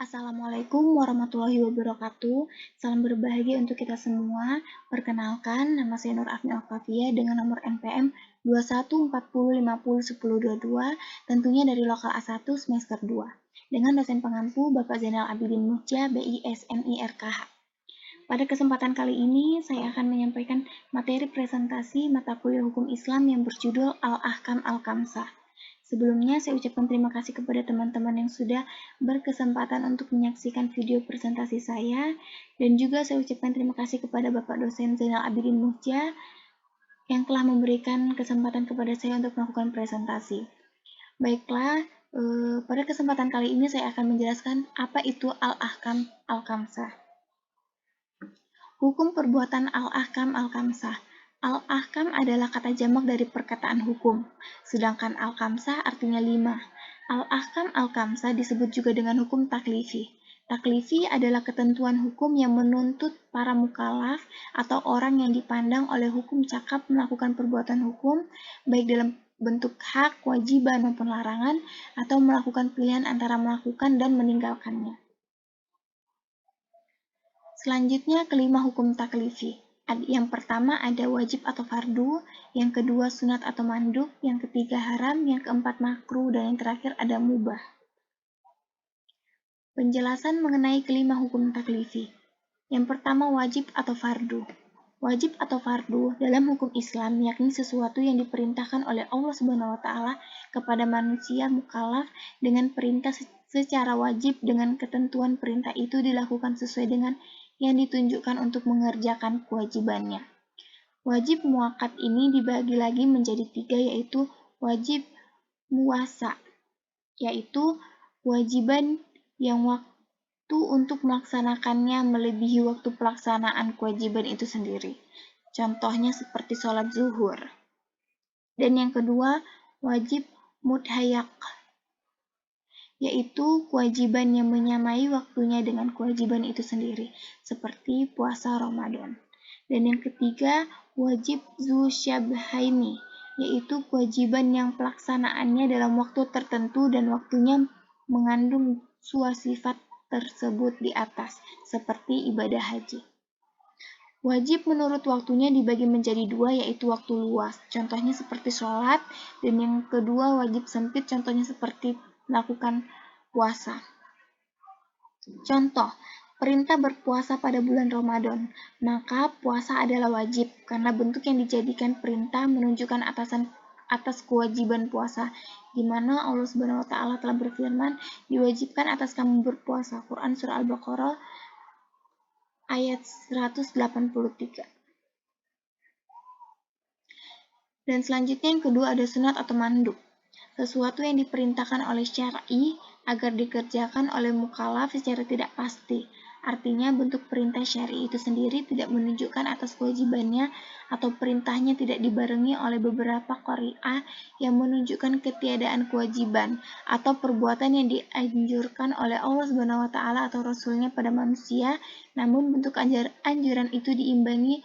Assalamualaikum warahmatullahi wabarakatuh. Salam berbahagia untuk kita semua. Perkenalkan, nama saya Nur Afni Al-Kafiyah dengan nomor NPM 2140501022, tentunya dari lokal A1 semester 2. Dengan dosen pengampu Bapak Zainal Abidin Muhja, BISMIRKH. Pada kesempatan kali ini, saya akan menyampaikan materi presentasi mata kuliah Hukum Islam yang berjudul Al-Ahkam Al-Khamsah. Sebelumnya, saya ucapkan terima kasih kepada teman-teman yang sudah berkesempatan untuk menyaksikan video presentasi saya, dan juga saya ucapkan terima kasih kepada Bapak dosen Zainal Abidin Muhja yang telah memberikan kesempatan kepada saya untuk melakukan presentasi. Baiklah, pada kesempatan kali ini saya akan menjelaskan apa itu Al-Ahkam Al-Khamsah. Hukum perbuatan Al-Ahkam Al-Khamsah. Al-Ahkam adalah kata jamak dari perkataan hukum, sedangkan Al-Khamsah artinya 5. Al-Ahkam Al-Khamsah disebut juga dengan hukum taklifi. Taklifi adalah ketentuan hukum yang menuntut para mukallaf atau orang yang dipandang oleh hukum cakap melakukan perbuatan hukum, baik dalam bentuk hak, kewajiban, maupun larangan, atau melakukan pilihan antara melakukan dan meninggalkannya. Selanjutnya, kelima hukum taklifi. Yang pertama ada wajib atau fardu, yang kedua sunat atau mandub, yang ketiga haram, yang keempat makruh, dan yang terakhir ada mubah. Penjelasan mengenai kelima hukum taklifi. Yang pertama wajib atau fardu. Wajib atau fardu dalam hukum Islam yakni sesuatu yang diperintahkan oleh Allah Subhanahu wa taala kepada manusia mukallaf dengan perintah secara wajib, dengan ketentuan perintah itu dilakukan sesuai dengan yang ditunjukkan untuk mengerjakan kewajibannya. Wajib muakkad ini dibagi lagi menjadi 3, yaitu wajib muwassa, yaitu kewajiban yang waktu untuk melaksanakannya melebihi waktu pelaksanaan kewajiban itu sendiri. Contohnya seperti sholat zuhur. Dan yang kedua, wajib mudhayak, yaitu kewajiban yang menyamai waktunya dengan kewajiban itu sendiri, seperti puasa Ramadan. Dan yang ketiga, wajib dzusyabhaini, yaitu kewajiban yang pelaksanaannya dalam waktu tertentu dan waktunya mengandung sifat tersebut di atas, seperti ibadah haji. Wajib menurut waktunya dibagi menjadi 2, yaitu waktu luas, contohnya seperti sholat, dan yang kedua wajib sempit, contohnya seperti melakukan puasa. Contoh, perintah berpuasa pada bulan Ramadan, maka puasa adalah wajib karena bentuk yang dijadikan perintah menunjukkan atas kewajiban puasa, di mana Allah Subhanahu wa taala telah berfirman, diwajibkan atas kamu berpuasa. Quran surah Al-Baqarah ayat 183. Dan selanjutnya yang kedua ada sunat atau mandub. Sesuatu yang diperintahkan oleh syar'i agar dikerjakan oleh mukallaf secara tidak pasti. Artinya bentuk perintah syar'i itu sendiri tidak menunjukkan atas kewajibannya atau perintahnya tidak dibarengi oleh beberapa qari'ah yang menunjukkan ketiadaan kewajiban atau perbuatan yang dianjurkan oleh Allah Subhanahu wa taala atau Rasulnya pada manusia, namun bentuk anjuran itu diimbangi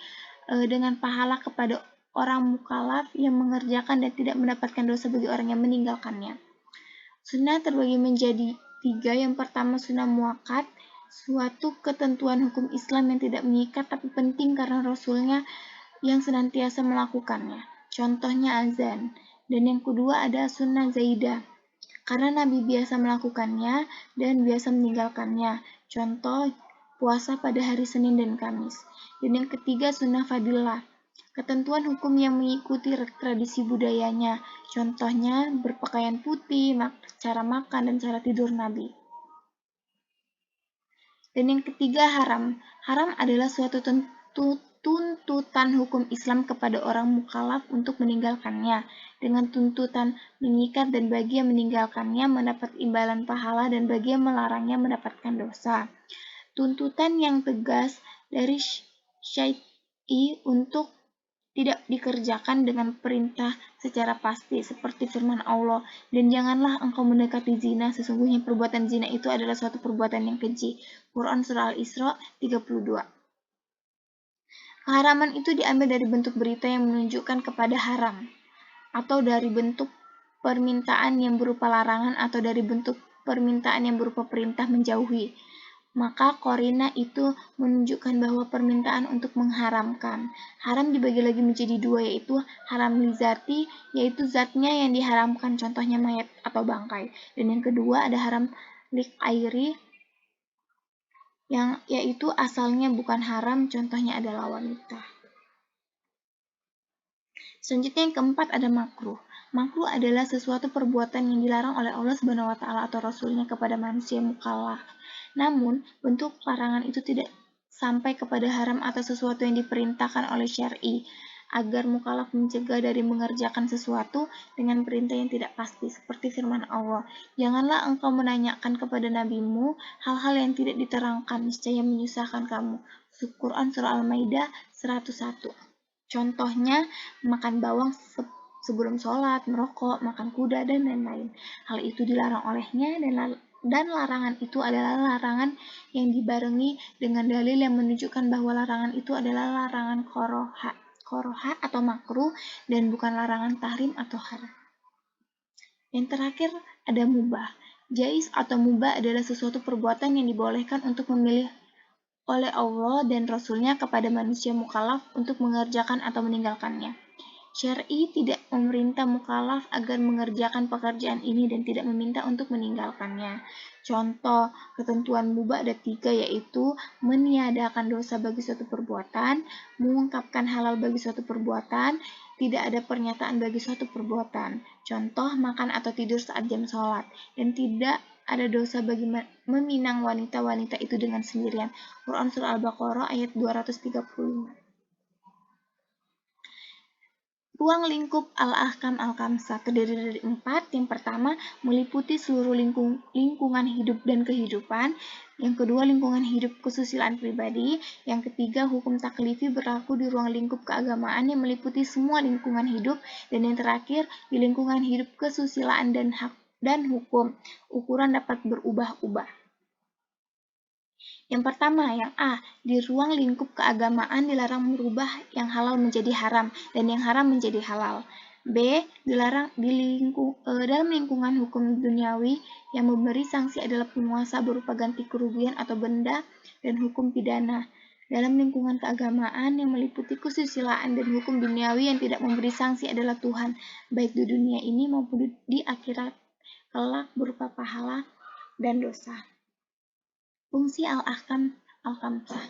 dengan pahala kepada orang mukallaf yang mengerjakan dan tidak mendapatkan dosa bagi orang yang meninggalkannya. Sunnah terbagi menjadi 3. Yang pertama sunnah muakkad, suatu ketentuan hukum Islam yang tidak mengikat tapi penting karena Rasulnya yang senantiasa melakukannya. Contohnya azan. Dan yang kedua ada sunnah zaidah, karena Nabi biasa melakukannya dan biasa meninggalkannya. Contoh puasa pada hari Senin dan Kamis. Dan yang ketiga sunnah fadilah, ketentuan hukum yang mengikuti tradisi budayanya, contohnya berpakaian putih, cara makan, dan cara tidur Nabi. Dan yang ketiga haram. Haram adalah suatu tuntutan hukum Islam kepada orang mukallaf untuk meninggalkannya, dengan tuntutan mengikat dan bagi yang meninggalkannya mendapat imbalan pahala dan bagi yang melarangnya mendapatkan dosa. Tuntutan yang tegas dari syar'i untuk tidak dikerjakan dengan perintah secara pasti, seperti firman Allah, dan janganlah engkau mendekati zina, sesungguhnya perbuatan zina itu adalah suatu perbuatan yang keji. Quran surah Al-Isra 32. Keharaman itu diambil dari bentuk berita yang menunjukkan kepada haram, atau dari bentuk permintaan yang berupa larangan, atau dari bentuk permintaan yang berupa perintah menjauhi. Maka korina itu menunjukkan bahwa permintaan untuk mengharamkan. Haram dibagi lagi menjadi dua, yaitu haram lizati, yaitu zatnya yang diharamkan, contohnya mayat atau bangkai. Dan yang kedua ada haram lik airi, yang yaitu asalnya bukan haram, contohnya adalah wanita. Selanjutnya yang keempat ada makruh. Makruh adalah sesuatu perbuatan yang dilarang oleh Allah Subhanahu wa taala atau Rasulnya kepada manusia mukallaf. Namun, bentuk larangan itu tidak sampai kepada haram atau sesuatu yang diperintahkan oleh syar'i, agar mukallaf mencegah dari mengerjakan sesuatu dengan perintah yang tidak pasti, seperti firman Allah, "Janganlah engkau menanyakan kepada nabimu hal-hal yang tidak diterangkan, niscaya menyusahkan kamu." Quran Surah Al-Maidah 101. Contohnya, makan bawang sebelum sholat, merokok, makan kuda, dan lain-lain. Hal itu dilarang olehnya, dan larangan itu adalah larangan yang dibarengi dengan dalil yang menunjukkan bahwa larangan itu adalah larangan koroha atau makruh, dan bukan larangan tahrim atau haram. Yang terakhir ada mubah. Jais atau mubah adalah sesuatu perbuatan yang dibolehkan untuk memilih oleh Allah dan Rasulnya kepada manusia mukallaf untuk mengerjakan atau meninggalkannya. Syar'i tidak memerintah mukallaf agar mengerjakan pekerjaan ini dan tidak meminta untuk meninggalkannya. Contoh ketentuan mubah ada 3, yaitu meniadakan dosa bagi suatu perbuatan, mengungkapkan halal bagi suatu perbuatan, tidak ada pernyataan bagi suatu perbuatan. Contoh makan atau tidur saat jam sholat, dan tidak ada dosa bagi meminang wanita-wanita itu dengan sendirian. Quran Surah Al-Baqarah ayat 235. Ruang lingkup Al-Ahkam Al-Khamsah terdiri dari 4. Yang pertama, meliputi seluruh lingkungan hidup dan kehidupan. Yang kedua, lingkungan hidup kesusilaan pribadi. Yang ketiga, hukum taklifi berlaku di ruang lingkup keagamaan yang meliputi semua lingkungan hidup. Dan yang terakhir, di lingkungan hidup kesusilaan dan hak dan hukum. Ukuran dapat berubah-ubah. Yang pertama, yang A, di ruang lingkup keagamaan dilarang merubah yang halal menjadi haram dan yang haram menjadi halal. B, dilarang dalam lingkungan hukum duniawi yang memberi sanksi adalah penguasa berupa ganti kerugian atau benda dan hukum pidana. Dalam lingkungan keagamaan yang meliputi kesusilaan dan hukum duniawi yang tidak memberi sanksi adalah Tuhan, baik di dunia ini maupun di akhirat kelak berupa pahala dan dosa. Fungsi Al-Ahkam Al-Khamsah.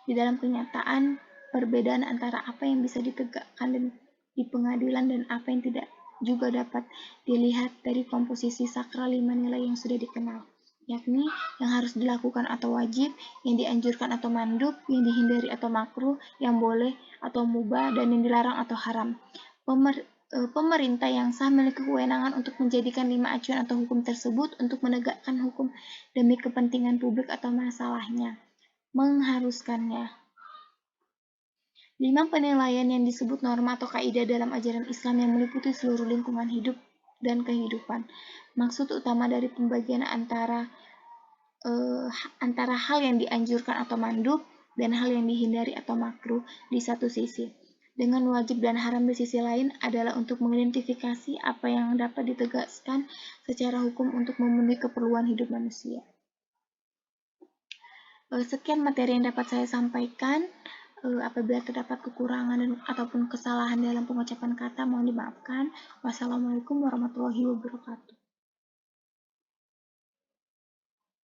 Di dalam kenyataan, perbedaan antara apa yang bisa ditegakkan di pengadilan dan apa yang tidak juga dapat dilihat dari komposisi sakral 5 nilai yang sudah dikenal, yakni yang harus dilakukan atau wajib, yang dianjurkan atau mandub, yang dihindari atau makruh, yang boleh atau mubah, dan yang dilarang atau haram. Pemerintah yang sah memiliki kewenangan untuk menjadikan 5 acuan atau hukum tersebut untuk menegakkan hukum demi kepentingan publik atau masalahnya, mengharuskannya. 5 penilaian yang disebut norma atau kaidah dalam ajaran Islam yang meliputi seluruh lingkungan hidup dan kehidupan. Maksud utama dari pembagian antara hal yang dianjurkan atau mandub dan hal yang dihindari atau makruh di satu sisi, dengan wajib dan haram di sisi lain adalah untuk mengidentifikasi apa yang dapat ditegaskan secara hukum untuk memenuhi keperluan hidup manusia. Sekian materi yang dapat saya sampaikan. Apabila terdapat kekurangan ataupun kesalahan dalam pengucapan kata, mohon dimaafkan. Wassalamualaikum warahmatullahi wabarakatuh.